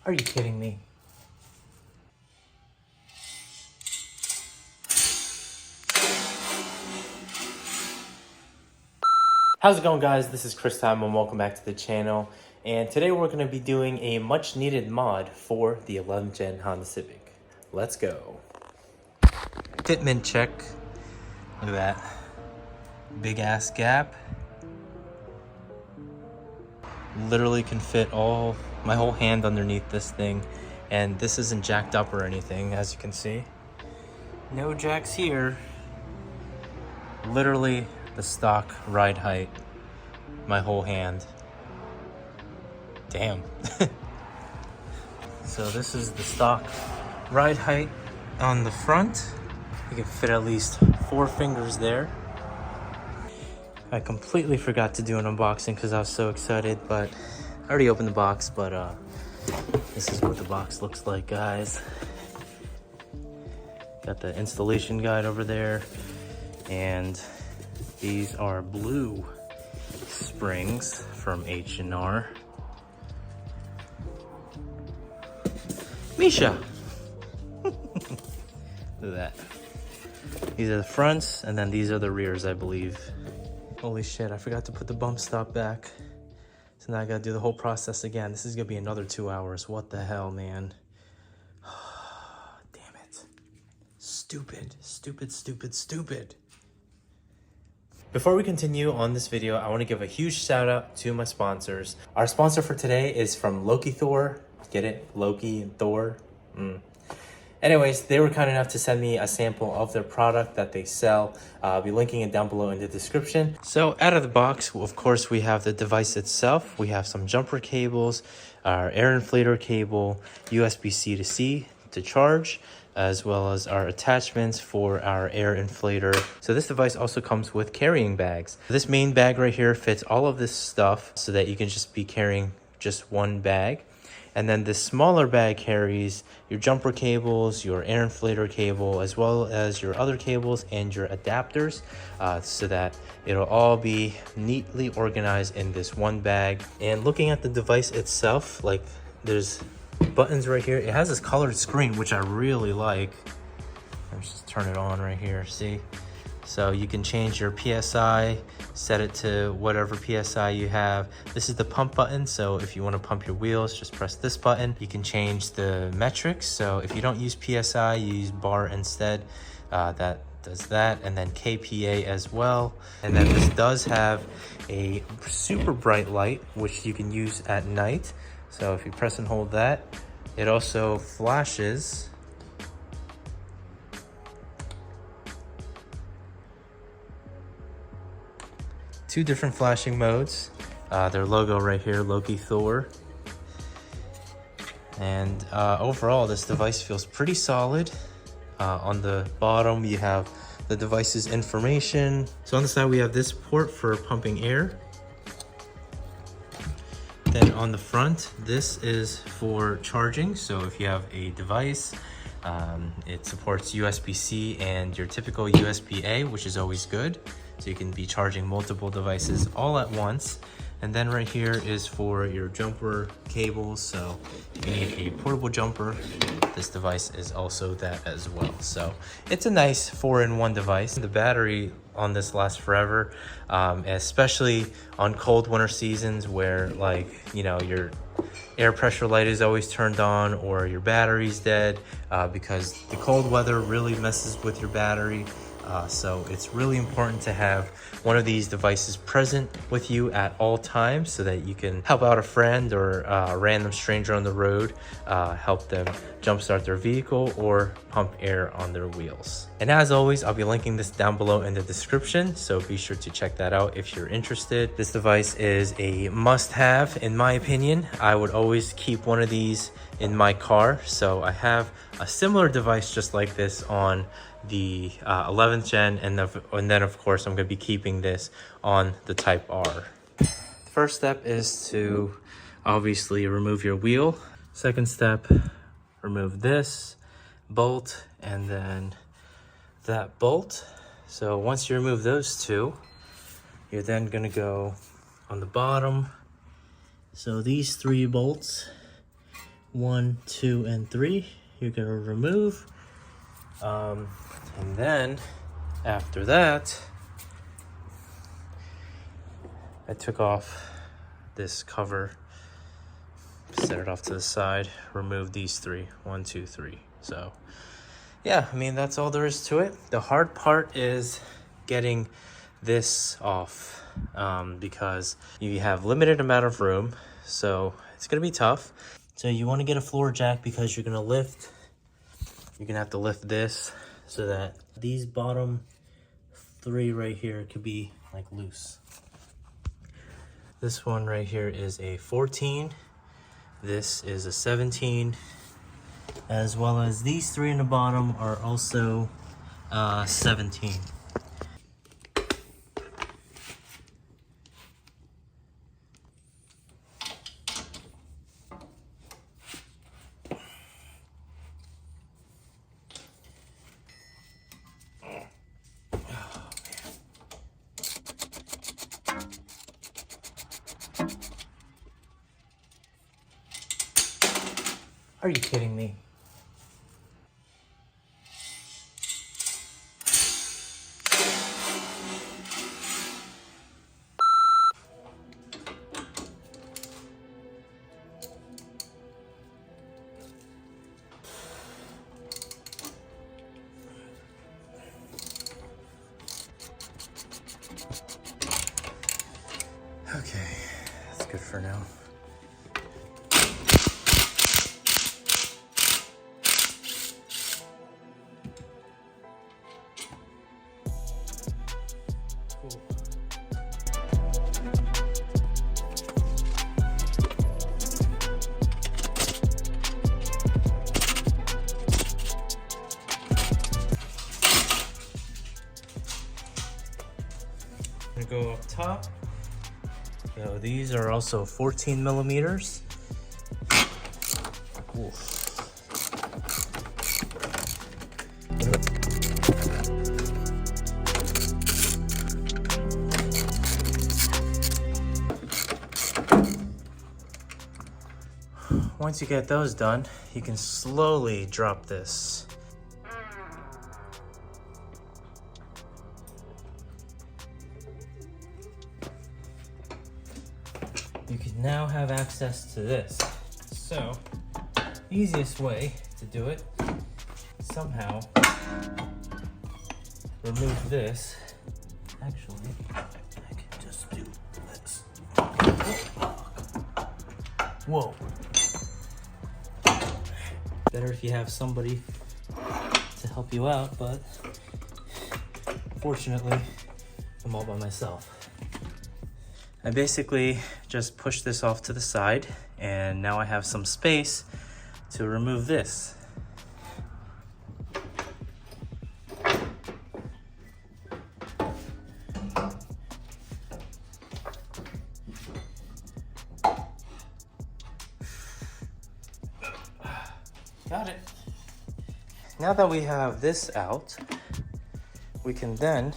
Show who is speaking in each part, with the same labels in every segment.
Speaker 1: Are you kidding me? How's it going, guys? This is Chris Time and welcome back to the channel. And today we're going to be doing a much needed mod for the 11th gen Honda Civic. Let's go. Fitment check. Look at that. Big ass gap. Literally can fit my whole hand underneath this thing. And this isn't jacked up or anything, as you can see. No jacks here. Literally the stock ride height. My whole hand. Damn. So this is the stock ride height on the front. You can fit at least 4 fingers there. I completely forgot to do an unboxing because I was so excited, but I already opened the box, but this is what the box looks like, guys. Got the installation guide over there, and these are blue springs from H&R. Misha! Look at that. These are the fronts, and then these are the rears, I believe. Holy shit, I forgot to put the bump stop back. So now I gotta do the whole process again. This is gonna be another 2 hours. What the hell, man? Damn it. Stupid, stupid, stupid, stupid. Before we continue on this video, I want to give a huge shout out to my sponsors. Our sponsor for today is from Lokithor. Get it? Loki and Thor. Anyways, they were kind enough to send me a sample of their product that they sell. I'll be linking it down below in the description. So out of the box, of course, we have the device itself. We have some jumper cables, our air inflator cable, USB-C to C to charge, as well as our attachments for our air inflator. So this device also comes with carrying bags. This main bag right here fits all of this stuff so that you can just be carrying just one bag. And then this smaller bag carries your jumper cables, your air inflator cable, as well as your other cables and your adapters, so that it'll all be neatly organized in this one bag. And looking at the device itself, like there's buttons right here. It has this colored screen, which I really like. Let's just turn it on right here, see? So you can change your PSI, set it to whatever PSI you have. This is the pump button, so if you want to pump your wheels, just press this button. You can change the metrics, so if you don't use PSI, you use bar instead. That does that, and then KPA as well. And then this does have a super bright light, which you can use at night. So if you press and hold that, it also flashes. Two different flashing modes. Their logo right here, Lokithor. And overall, this device feels pretty solid. On the bottom, you have the device's information. So on the side, we have this port for pumping air. Then on the front, this is for charging. So if you have a device, it supports USB-C and your typical USB-A, which is always good. So you can be charging multiple devices all at once. And then right here is for your jumper cables. So if you need a portable jumper, this device is also that as well. So it's a nice 4-in-1 device. The battery on this lasts forever, especially on cold winter seasons where, like, you know, your air pressure light is always turned on or your battery's dead, because the cold weather really messes with your battery. So it's really important to have one of these devices present with you at all times so that you can help out a friend or a random stranger on the road, help them jumpstart their vehicle or pump air on their wheels. And as always, I'll be linking this down below in the description, so be sure to check that out if you're interested. This device is a must-have in my opinion. I would always keep one of these in my car, so I have a similar device just like this on the 11th gen, and then of course I'm going to be keeping this on the Type R. The first step is to obviously remove your wheel. Second step, remove this bolt and then that bolt. So once you remove those two, you're then going to go on the bottom. So these 3 bolts 1, 2, and 3 you're gonna remove. And then after that, I took off this cover, set it off to the side, remove these 3, 1, 2, 3. So yeah, I mean, that's all there is to it. The hard part is getting this off because you have limited amount of room, so it's gonna be tough. So you want to get a floor jack because you're gonna have to lift this so that these bottom 3 right here could be like loose. This one right here is a 14. This is a 17. As well as these 3 in the bottom are also 17. Are you kidding me? Okay, that's good for now. I'm gonna go up top. So these are also 14 millimeters. Oof. Once you get those done, you can slowly drop this. You can now have access to this. So, easiest way to do it, somehow remove this. Actually, I can just do this. Whoa. Better if you have somebody to help you out, but fortunately, I'm all by myself. I basically just push this off to the side, and now I have some space to remove this. Got it. Now that we have this out, we can then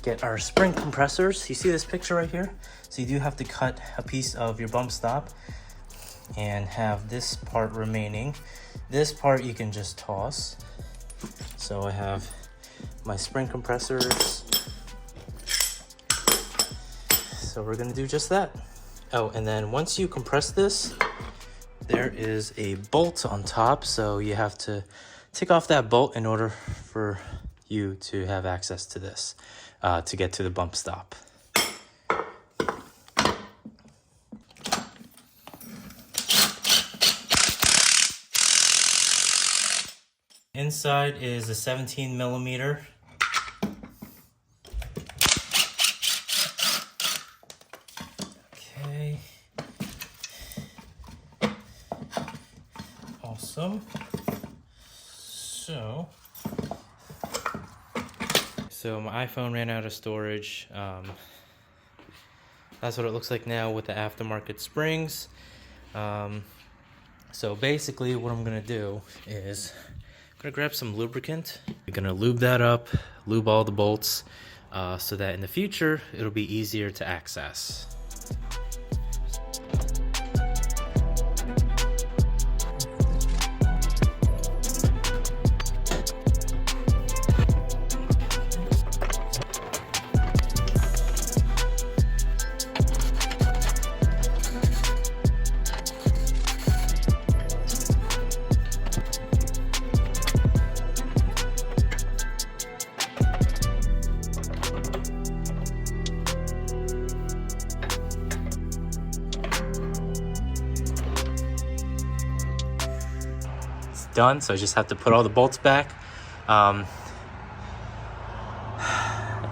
Speaker 1: get our spring compressors. You see this picture right here? So you do have to cut a piece of your bump stop and have this part remaining. This part you can just toss. So I have my spring compressors. So we're gonna do just that. Oh, and then once you compress this, there is a bolt on top. So you have to take off that bolt in order for you to have access to this. To get to the bump stop. Inside is a 17 millimeter. Okay. Awesome. So my iPhone ran out of storage. That's what it looks like now with the aftermarket springs. So basically what I'm gonna do is I'm gonna grab some lubricant. I'm gonna lube that up, lube all the bolts, so that in the future it'll be easier to access. done. So I just have to put all the bolts back.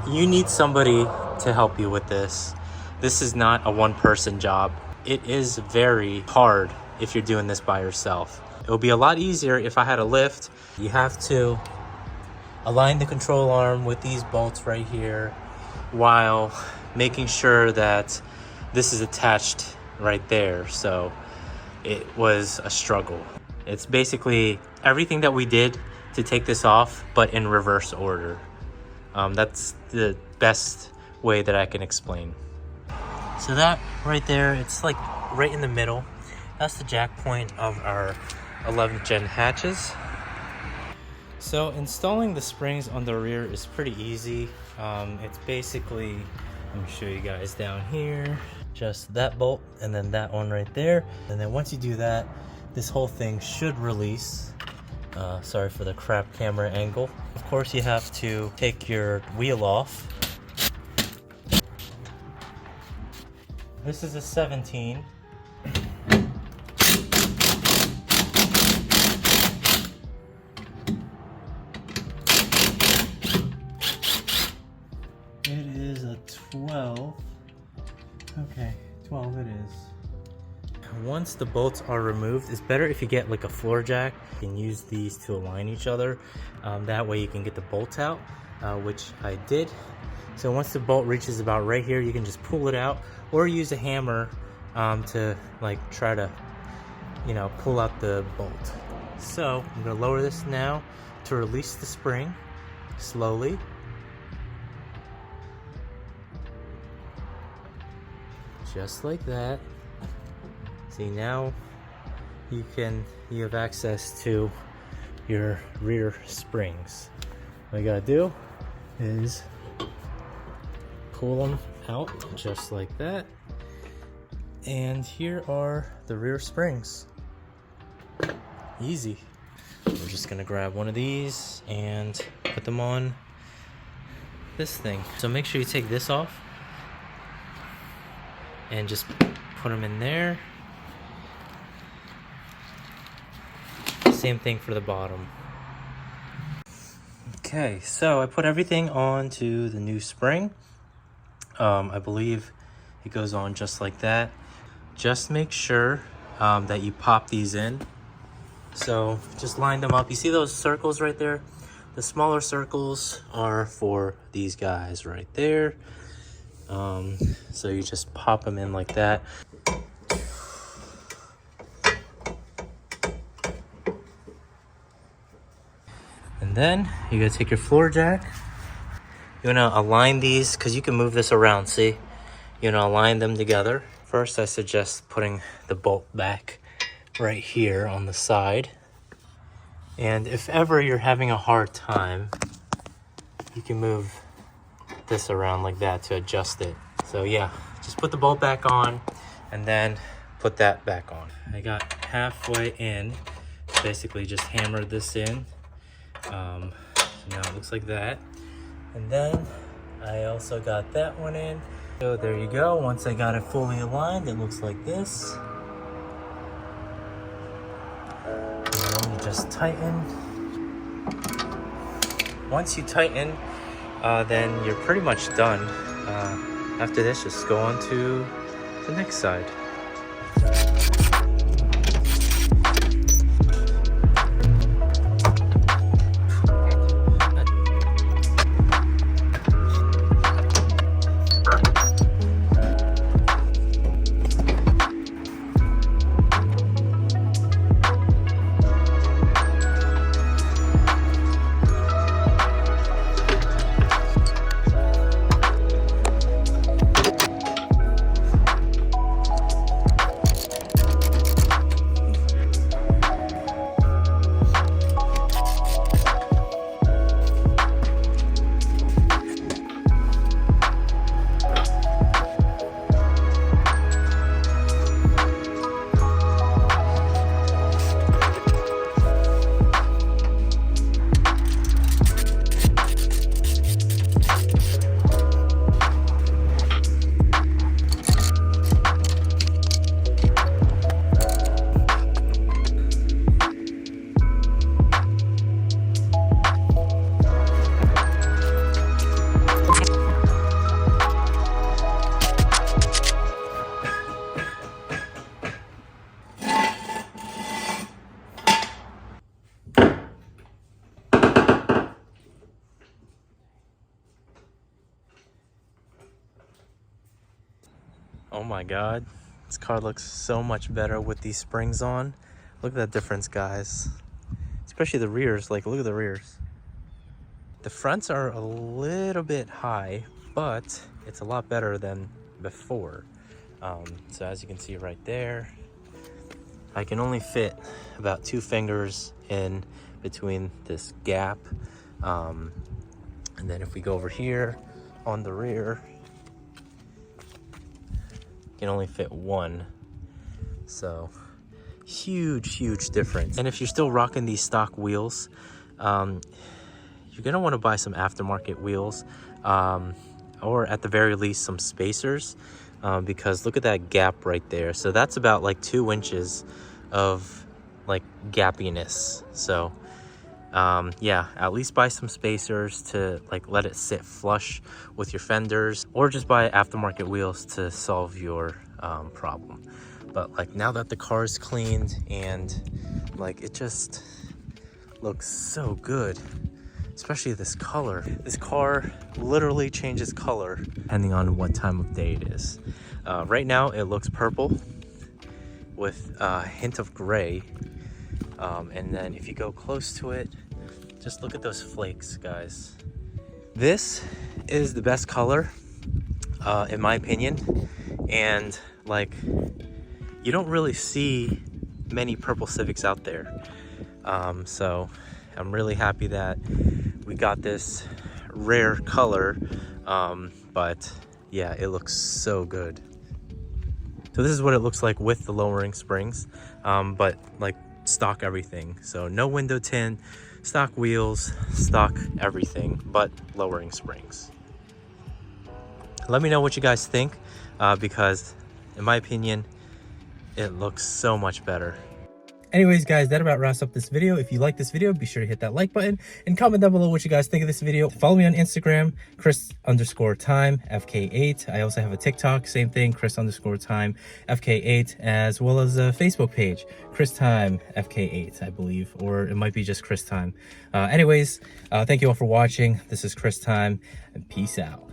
Speaker 1: You need somebody to help you with this. This is not a one-person job. It is very hard if you're doing this by yourself. It would be a lot easier if I had a lift. You have to align the control arm with these bolts right here while making sure that this is attached right there. So it was a struggle. It's basically everything that we did to take this off, but in reverse order. That's the best way that I can explain. So that right there, it's like right in the middle. That's the jack point of our 11th gen hatches. So installing the springs on the rear is pretty easy. It's basically, let me show you guys down here, just that bolt and then that one right there. And then once you do that, this whole thing should release. Sorry for the crap camera angle. Of course, you have to take your wheel off. This is a 17. It is a 12. Okay, 12 it is. Once the bolts are removed, it's better if you get like a floor jack. You can use these to align each other. That way you can get the bolts out, which I did. So once the bolt reaches about right here, you can just pull it out or use a hammer to like try to, you know, pull out the bolt. So I'm gonna lower this now to release the spring slowly. Just like that. See, now you have access to your rear springs. What you gotta do is pull them out just like that. And here are the rear springs. Easy. We're just gonna grab one of these and put them on this thing. So make sure you take this off and just put them in there. Same thing for the bottom. Okay, so I put everything onto the new spring. I believe it goes on just like that. Just make sure that you pop these in. So just line them up. You see those circles right there? The smaller circles are for these guys right there. So you just pop them in like that. And then you're gonna take your floor jack. You're gonna align these, because you can move this around, see? You're gonna align them together. First, I suggest putting the bolt back right here on the side. And if ever you're having a hard time, you can move this around like that to adjust it. So yeah, just put the bolt back on and then put that back on. I got halfway in, basically just hammered this in. So now it looks like that. And then I also got that one in. So there you go. Once I got it fully aligned, it looks like this. And you just tighten. Once you tighten, then you're pretty much done. After this, just go on to the next side. Oh my God, this car looks so much better with these springs on. Look at that difference, guys. Especially the rears, like look at the rears. The fronts are a little bit high, but it's a lot better than before. So as you can see right there, I can only fit about 2 fingers in between this gap. And then if we go over here on the rear, you can only fit 1. So huge difference. And if you're still rocking these stock wheels, you're gonna want to buy some aftermarket wheels, or at the very least some spacers, because look at that gap right there. So that's about like 2 inches of like gappiness. So yeah, at least buy some spacers to like let it sit flush with your fenders, or just buy aftermarket wheels to solve your problem. But like now that the car is cleaned and like it just looks so good, especially this color. This car literally changes color depending on what time of day it is. Right now it looks purple with a hint of gray. And then if you go close to it, just look at those flakes, guys. This is the best color, in my opinion. And like, you don't really see many purple Civics out there. So I'm really happy that we got this rare color, but yeah, it looks so good. So this is what it looks like with the lowering springs, but like stock everything. So no window tint, stock wheels, stock everything, but lowering springs. Let me know what you guys think, because in my opinion, it looks so much better. Anyways, guys, that about wraps up this video. If you like this video, be sure to hit that like button and comment down below what you guys think of this video. Follow me on Instagram, Chris_time, FK8. I also have a TikTok, same thing, Chris_time, FK8, as well as a Facebook page, Chris Time, FK8, I believe, or it might be just Chris Time. Anyways, thank you all for watching. This is Chris Time, and peace out.